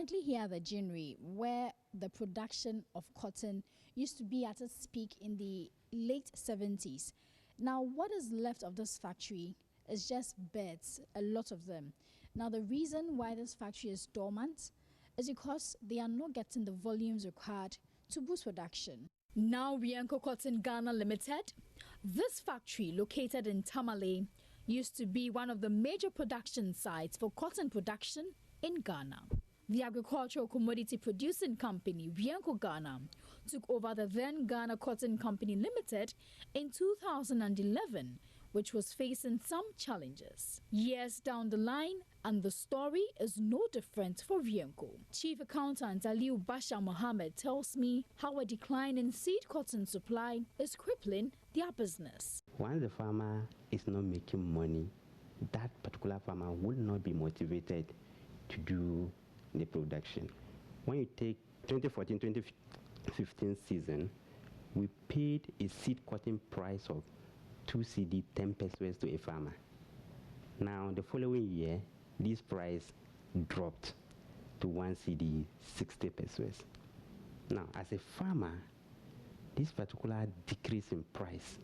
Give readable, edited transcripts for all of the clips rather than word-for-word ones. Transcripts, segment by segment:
currently here at the ginnery, where the production of cotton used to be at its peak in the late 70s. Now, what is left of this factory is just beds, a lot of them. Now, the reason why this factory is dormant is because they are not getting the volumes required to boost production. Now, Ghana Cotton Ghana Ltd, this factory located in Tamale, used to be one of the major production sites for cotton production in Ghana. The agricultural commodity producing company, Ghana, took over the then Ghana Cotton Company Ltd in 2011, which was facing some challenges. Years down the line, and the story is no different for Vienco. Chief Accountant Aliu Basha Mohammed tells me how a decline in seed cotton supply is crippling their business. Once the farmer is not making money, that particular farmer will not be motivated to do the production. When you take 2014-2015 season, we paid a seed cotton price of 2 CD 10 pesos to a farmer. Now the following year, this price dropped to 1 CD 60 pesos. Now as a farmer, this particular decrease in price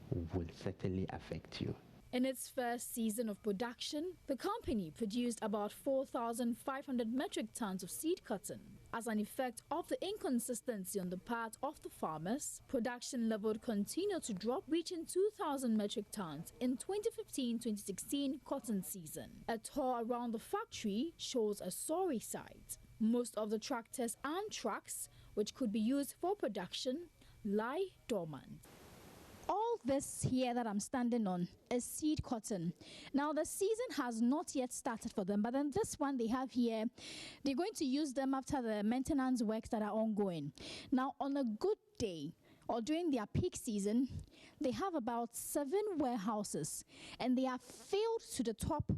will certainly affect you. In its first season of production, the company produced about 4,500 metric tons of seed cotton. As an effect of the inconsistency on the part of the farmers, production level continued to drop, reaching 2,000 metric tons in 2015-2016 cotton season. A tour around the factory shows a sorry sight. Most of the tractors and trucks, which could be used for production, lie dormant. All this here that I'm standing on is seed cotton. Now the season has not yet started for them, but then this one they have here, they're going to use them after the maintenance works that are ongoing. Now on a good day or during their peak season, they have about 7 warehouses and they are filled to the top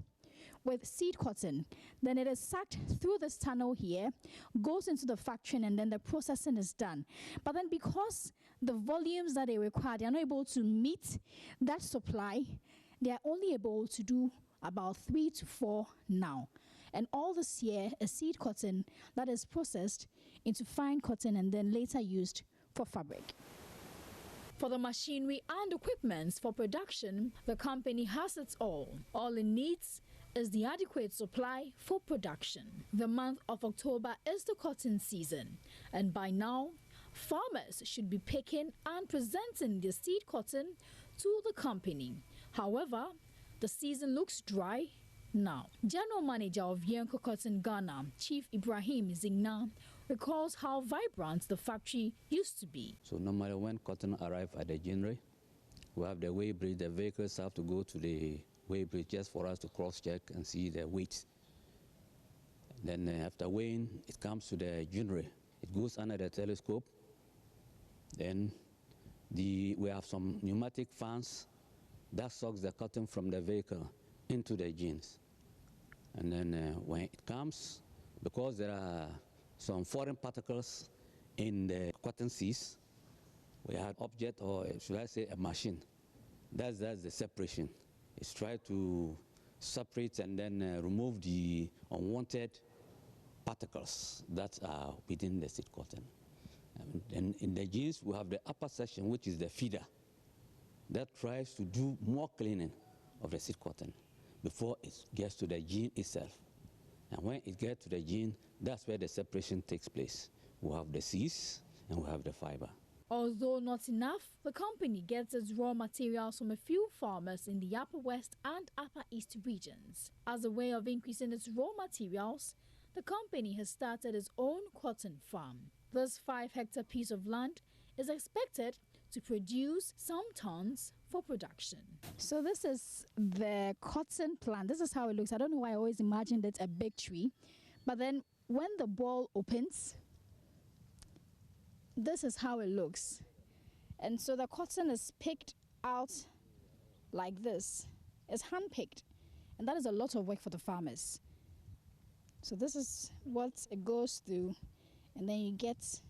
with seed cotton. Then it is sucked through this tunnel here, goes into the factory, and then the processing is done. But then because the volumes that they require, they are not able to meet that supply, they are only able to do about 3 to 4 now. And all this here is seed cotton that is processed into fine cotton and then later used for fabric. For the machinery and equipment for production, the company has it all. All it needs is the adequate supply for production. The month of October is the cotton season, and by now, farmers should be picking and presenting their seed cotton to the company. However, the season looks dry now. General Manager of Ghana Cotton Ghana, Chief Ibrahim Zingna, recalls how vibrant the factory used to be. So normally when cotton arrives at the ginnery, we have the weigh bridge. The vehicles have to go to the weigh bridge just for us to cross-check and see the weight. Then after weighing, it comes to the ginnery. It goes under the telescope. Then we have some pneumatic fans that sucks the cotton from the vehicle into the jeans. And then when it comes, because there are some foreign particles in the cotton seeds, we have object, or should I say a machine. That's the separation. It's try to separate and then remove the unwanted particles that are within the seed cotton. And then in the jeans, we have the upper section, which is the feeder, that tries to do more cleaning of the seed cotton before it gets to the jean itself. And when it gets to the jean, that's where the separation takes place. We have the seeds and we have the fiber. Although not enough, the company gets its raw materials from a few farmers in the Upper West and Upper East regions. As a way of increasing its raw materials, the company has started its own cotton farm. This 5-hectare piece of land is expected to produce some tons for production. So this is the cotton plant. This is how it looks. I don't know why I always imagined it a big tree. But then when the ball opens, this is how it looks. And so the cotton is picked out like this. It's hand-picked. And that is a lot of work for the farmers. So this is what it goes through. And then you get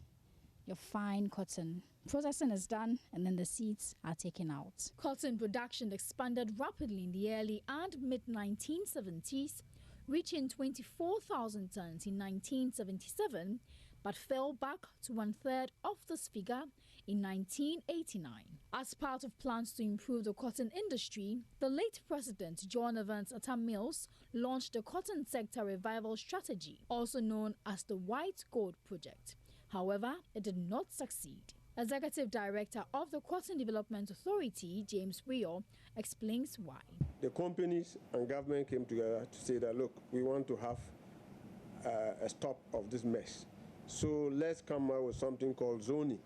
your fine cotton. Processing is done and then the seeds are taken out. Cotton production expanded rapidly in the early and mid-1970s, reaching 24,000 tons in 1977, but fell back to one-third of this figure in 1989. As part of plans to improve the cotton industry, the late President John Evans Atta Mills launched the Cotton Sector Revival Strategy, also known as the White Gold Project. However, it did not succeed. Executive Director of the Cotton Development Authority, James Weir, explains why. The companies and government came together to say that, look, we want to have a stop of this mess. So let's come up with something called zoning.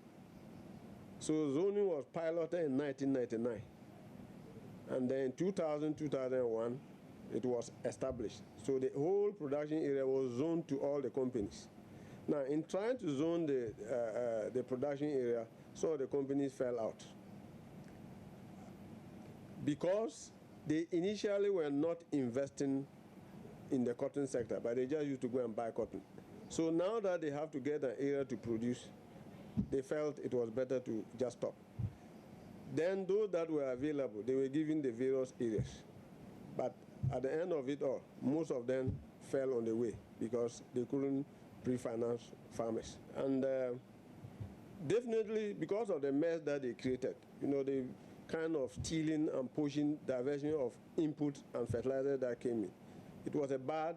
So zoning was piloted in 1999. And then in 2000, 2001, it was established. So the whole production area was zoned to all the companies. Now, in trying to zone the production area, some of the companies fell out. Because they initially were not investing in the cotton sector, but they just used to go and buy cotton. So now that they have to get an area to produce, they felt it was better to just stop. Then those that were available, they were given the various areas. But at the end of it all, most of them fell on the way because they couldn't pre-finance farmers. And definitely because of the mess that they created, the kind of stealing and pushing diversion of input and fertilizer that came in, it was a bad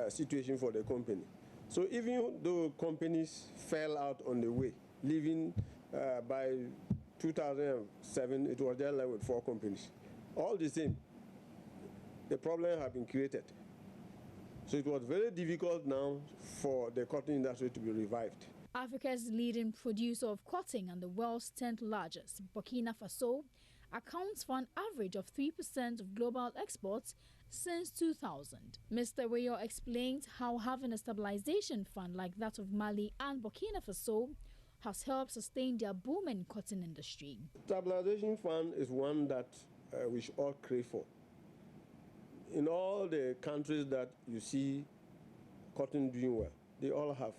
situation for the company. So even though companies fell out on the way, leaving by 2007, it was just like with 4 companies. All the same, the problem had been created. So it was very difficult now for the cotton industry to be revived. Africa's leading producer of cotton and the world's 10th largest, Burkina Faso, accounts for an average of 3% of global exports since 2000. Mr. Weir explained how having a stabilization fund like that of Mali and Burkina Faso has helped sustain their booming cotton industry. Stabilization fund is one that we should all crave for. In all the countries that you see cotton doing well, they all have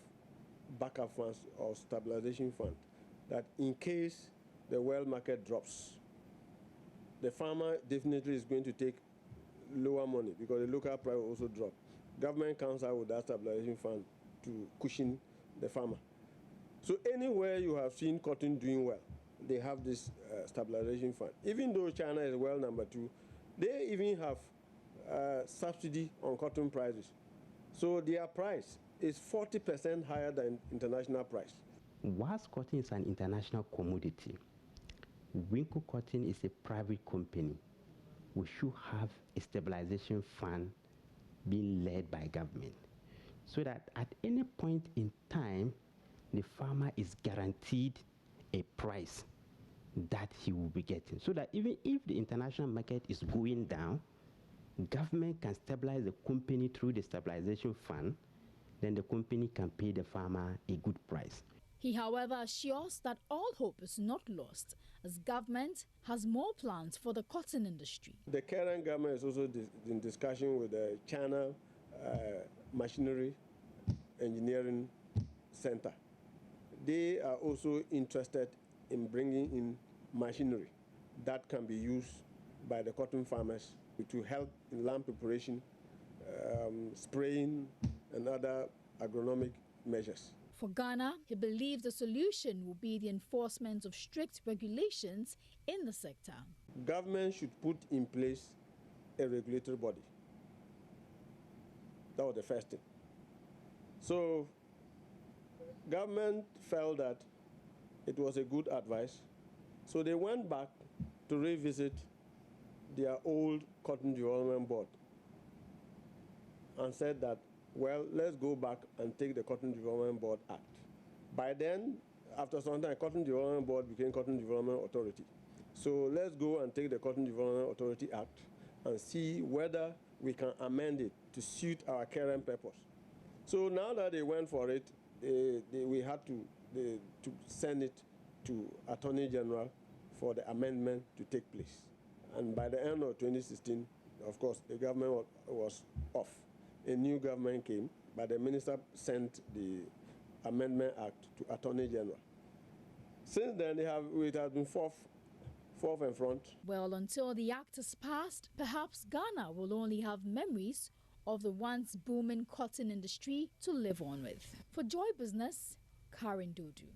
backup funds or stabilization fund that in case the world market drops, the farmer definitely is going to take lower money because the local price will also drop. Government comes out with that stabilization fund to cushion the farmer. So anywhere you have seen cotton doing well, they have this stabilization fund. Even though China is world number 2, they even have subsidy on cotton prices. So their price is 40% higher than international price. Whilst cotton is an international commodity, Winkle Cotton is a private company. We should have a stabilization fund being led by government so that at any point in time, the farmer is guaranteed a price that he will be getting. So that even if the international market is going down, government can stabilize the company through the stabilization fund, then the company can pay the farmer a good price. He, however, assures that all hope is not lost, as government has more plans for the cotton industry. The current government is also in discussion with the China Machinery Engineering Center. They are also interested in bringing in machinery that can be used by the cotton farmers to help in land preparation, spraying, and other agronomic measures. For Ghana, he believes the solution will be the enforcement of strict regulations in the sector. Government should put in place a regulatory body. That was the first thing. So government felt that it was a good advice. So they went back to revisit their old Cotton Development Board and said that, well, let's go back and take the Cotton Development Board Act. By then, after some time, Cotton Development Board became Cotton Development Authority. So let's go and take the Cotton Development Authority Act and see whether we can amend it to suit our current purpose. So now that they went for it, we had to send it to Attorney General for the amendment to take place. And by the end of 2016, of course, the government was off. A new government came, but the minister sent the Amendment Act to Attorney General. Since then, it has been forth and front. Well, until the act is passed, perhaps Ghana will only have memories of the once booming cotton industry to live on with. For Joy Business, Karen Dodu.